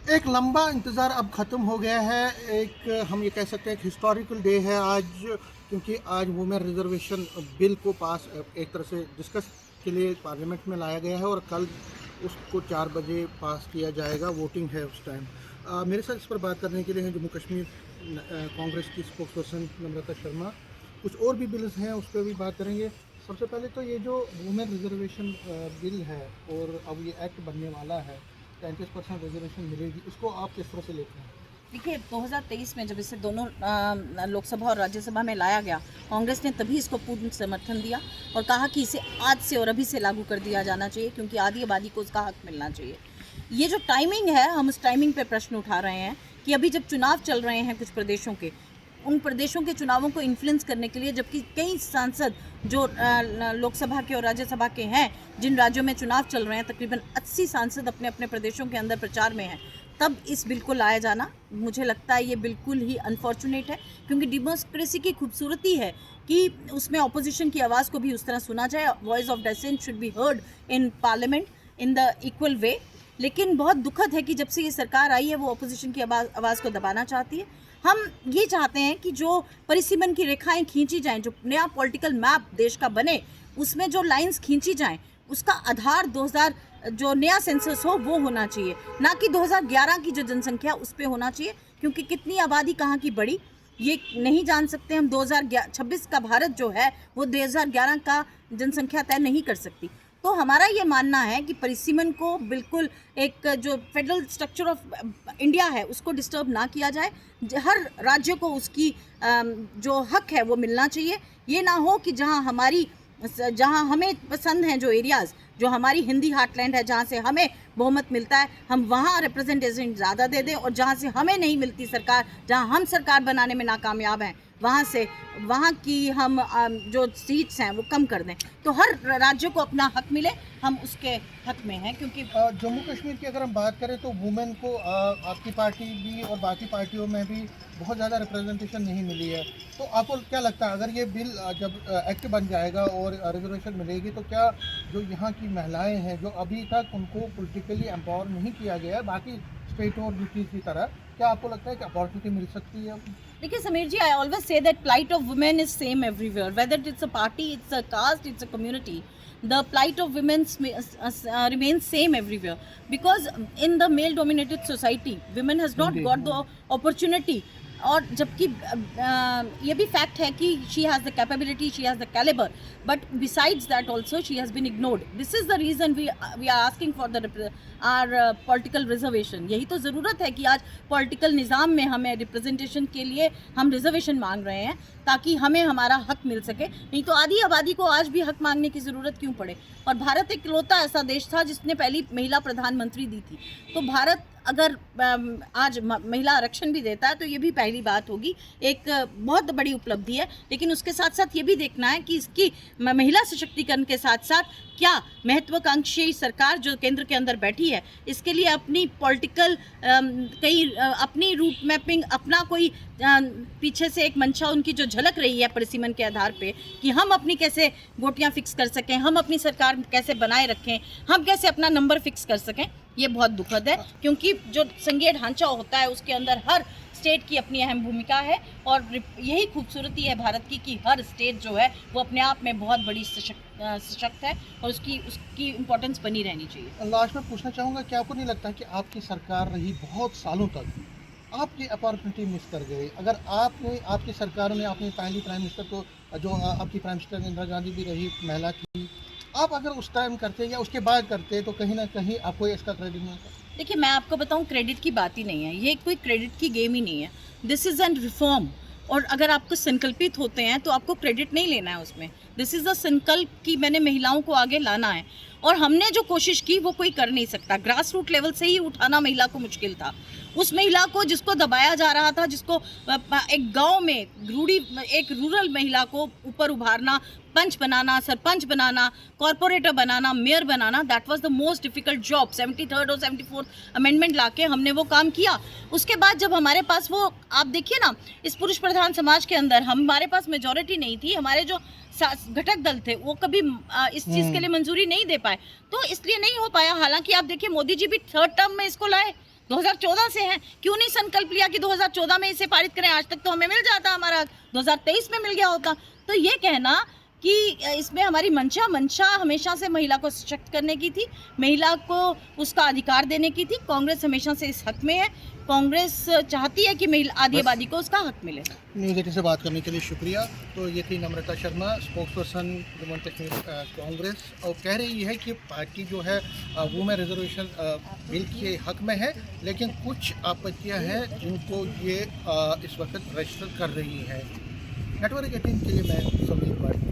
एक लंबा इंतज़ार अब ख़त्म हो गया है। एक हम ये कह सकते हैं एक हिस्टोरिकल डे है आज, क्योंकि आज वुमेन रिज़र्वेशन बिल को पास एक तरह से डिस्कस के लिए पार्लियामेंट में लाया गया है और कल उसको 4 बजे पास किया जाएगा, वोटिंग है उस टाइम। मेरे साथ इस पर बात करने के लिए हैं जम्मू कश्मीर कांग्रेस की स्पोक्स पर्सन नम्रता शर्मा। कुछ और भी बिल्स हैं, उस पर भी बात करेंगे। सबसे पहले तो ये जो वुमेन रिज़र्वेशन बिल है और अब ये एक्ट बनने वाला है, 33% रिजर्वेशन मिलेगी, उसको आप किस तरह से लेते हैं? देखिए 2023 में जब इसे दोनों लोकसभा और राज्यसभा में लाया गया, कांग्रेस ने तभी इसको पूर्ण समर्थन दिया और कहा कि इसे आज से और अभी से लागू कर दिया जाना चाहिए, क्योंकि आधी आबादी को उसका हक मिलना चाहिए। ये जो टाइमिंग है, हम उस टाइमिंग पे प्रश्न उठा रहे हैं कि अभी जब चुनाव चल रहे हैं कुछ प्रदेशों के, उन प्रदेशों के चुनावों को इन्फ्लुएंस करने के लिए, जबकि कई सांसद जो लोकसभा के और राज्यसभा के हैं, जिन राज्यों में चुनाव चल रहे हैं, तकरीबन 80 सांसद अपने अपने प्रदेशों के अंदर प्रचार में हैं, तब इस बिल को लाया जाना मुझे लगता है ये बिल्कुल ही अनफॉर्चुनेट है। क्योंकि डेमोक्रेसी की खूबसूरती है कि उसमें ऑपोजिशन की आवाज़ को भी उस तरह सुना जाए। Voice of dissent should be heard in parliament in the equal way. लेकिन बहुत दुखद है कि जब से ये सरकार आई है, वो ऑपोजिशन की आवाज़ को दबाना चाहती है। हम ये चाहते हैं कि जो परिसीमन की रेखाएं खींची जाएं, जो नया पॉलिटिकल मैप देश का बने, उसमें जो लाइंस खींची जाएं, उसका आधार 2000 जो नया सेंसस हो वो होना चाहिए, ना कि 2011 की जो जनसंख्या उस पर होना चाहिए। क्योंकि कितनी आबादी कहाँ की बढ़ी ये नहीं जान सकते हम। 2026 का भारत जो है वो 2011 का जनसंख्या तय नहीं कर सकती। तो हमारा ये मानना है कि परिसीमन को बिल्कुल एक जो फेडरल स्ट्रक्चर ऑफ इंडिया है उसको डिस्टर्ब ना किया जाए। हर राज्य को उसकी जो हक है वो मिलना चाहिए। ये ना हो कि जहाँ हमें पसंद हैं जो एरियाज़, जो हमारी हिंदी हार्टलैंड है, जहाँ से हमें बहुमत मिलता है, हम वहाँ रिप्रेजेंटेशन ज़्यादा दे दें, और जहाँ से हमें नहीं मिलती सरकार, जहाँ हम सरकार बनाने में नाकामयाब हैं, वहाँ की हम जो सीट्स हैं वो कम कर दें। तो हर राज्य को अपना हक मिले, हम उसके हक में हैं। क्योंकि जम्मू कश्मीर की अगर हम बात करें तो वुमेन को आपकी पार्टी भी और बाकी पार्टियों में भी बहुत ज़्यादा रिप्रेजेंटेशन नहीं मिली है। तो आपको क्या लगता है, अगर ये बिल जब एक्ट बन जाएगा और रिजर्वेशन मिलेगी, तो क्या जो यहाँ की महिलाएं हैं, जो अभी तक उनको पॉलिटिकली एम्पावर नहीं किया गया है बाकी स्टेटों और यूटी की तरह, क्या आपको लगता है कि अपॉर्चुनिटी मिल सकती है? देखिए Sameer ji, I always say that plight of women is same everywhere, whether it's a party, it's a caste, it's a community. The plight of women remains same everywhere, because in the male dominated society women has not got the opportunity. और जबकि ये भी fact है कि she has the capability, she has the calibre, but besides that also she has been ignored. This is the reason we are asking for the are political reservation. यही तो ज़रूरत है कि आज पॉलिटिकल निज़ाम में हमें रिप्रेजेंटेशन के लिए हम रिजर्वेशन मांग रहे हैं, ताकि हमें हमारा हक मिल सके। नहीं तो आधी आबादी को आज भी हक मांगने की ज़रूरत क्यों पड़े? और भारत एक इकलौता ऐसा देश था जिसने पहली महिला प्रधानमंत्री दी थी। तो भारत अगर आज महिला आरक्षण भी देता है तो ये भी पहली बात होगी, एक बहुत बड़ी उपलब्धि है। लेकिन उसके साथ साथ ये भी देखना है कि इसकी महिला सशक्तिकरण के साथ साथ क्या महत्वाकांक्षी सरकार जो केंद्र के अंदर बैठी है, इसके लिए अपनी पॉलिटिकल अपनी रूट मैपिंग, अपना कोई पीछे से एक मंशा उनकी जो झलक रही है परिसीमन के आधार पे, कि हम अपनी कैसे गोटियां फिक्स कर सकें, हम अपनी सरकार कैसे बनाए रखें, हम कैसे अपना नंबर फिक्स कर सकें, ये बहुत दुखद है। क्योंकि जो संघीय ढांचा होता है उसके अंदर हर स्टेट की अपनी अहम भूमिका है, और यही खूबसूरती है भारत की कि हर स्टेट जो है वो अपने आप में बहुत बड़ी सशक्त है, और उसकी इम्पोर्टेंस बनी रहनी चाहिए। लास्ट में पूछना चाहूँगा कि आपको नहीं लगता कि आपकी सरकार रही बहुत सालों तक, आपकी अपॉर्चुनिटी मिस कर गई? अगर आपकी सरकारों ने, आपने पहली प्राइम मिनिस्टर को, जो आपकी प्राइम मिनिस्टर इंदिरा गांधी भी रही महिला की, आप अगर उस टाइम करते या उसके बाद करते तो कहीं ना कहीं आपको इसका क्रेडिट मिलता। देखिए मैं आपको बताऊं, क्रेडिट की बात ही नहीं है, ये कोई क्रेडिट की गेम ही नहीं है। दिस इज़ एन रिफॉर्म, और अगर आपको संकल्पित होते हैं तो आपको क्रेडिट नहीं लेना है उसमें। दिस इज़ द संकल्प कि मैंने महिलाओं को आगे लाना है, और हमने जो कोशिश की वो कोई कर नहीं सकता। ग्रास रूट लेवल से ही उठाना महिला को मुश्किल था। उस महिला को जिसको दबाया जा रहा था, जिसको एक गांव में एक रूरल महिला को ऊपर उभारना, पंच बनाना, सरपंच बनाना, कॉरपोरेटर बनाना, मेयर बनाना, that was the most difficult job. 73rd और 74th अमेंडमेंट लाके हमने वो काम किया। उसके बाद जब हमारे पास वो, आप देखिए ना, इस पुरुष प्रधान समाज के अंदर हमारे पास मेजॉरिटी नहीं थी, हमारे जो घटक दल थे वो कभी इस चीज़ के लिए मंजूरी नहीं दे पाए, तो इसलिए नहीं हो पाया। हालांकि आप देखिए मोदी जी भी 3rd टर्म में इसको लाए, 2014 से है, क्यों नहीं संकल्प लिया कि 2014 में इसे पारित करें? आज तक तो हमें मिल जाता, हमारा हक 2023 में मिल गया होता। तो ये कहना कि इसमें हमारी मंशा हमेशा से महिला को सशक्त करने की थी, महिला को उसका अधिकार देने की थी। कांग्रेस हमेशा से इस हक में है। कांग्रेस चाहती है कि महिला आधी आबादी को उसका हक मिले। न्यूज़ 18 से बात करने के लिए शुक्रिया। तो ये थी Namrata Sharma, spokesperson Jammu and Kashmir Congress, और कह रही है कि पार्टी जो है वुमेन रिजर्वेशन बिल के हक में है, लेकिन कुछ आपत्तियां हैं जिनको ये इस वक्त रजिस्टर कर रही है। नेटवर्क 18 के लिए मैं समीर भट्ट।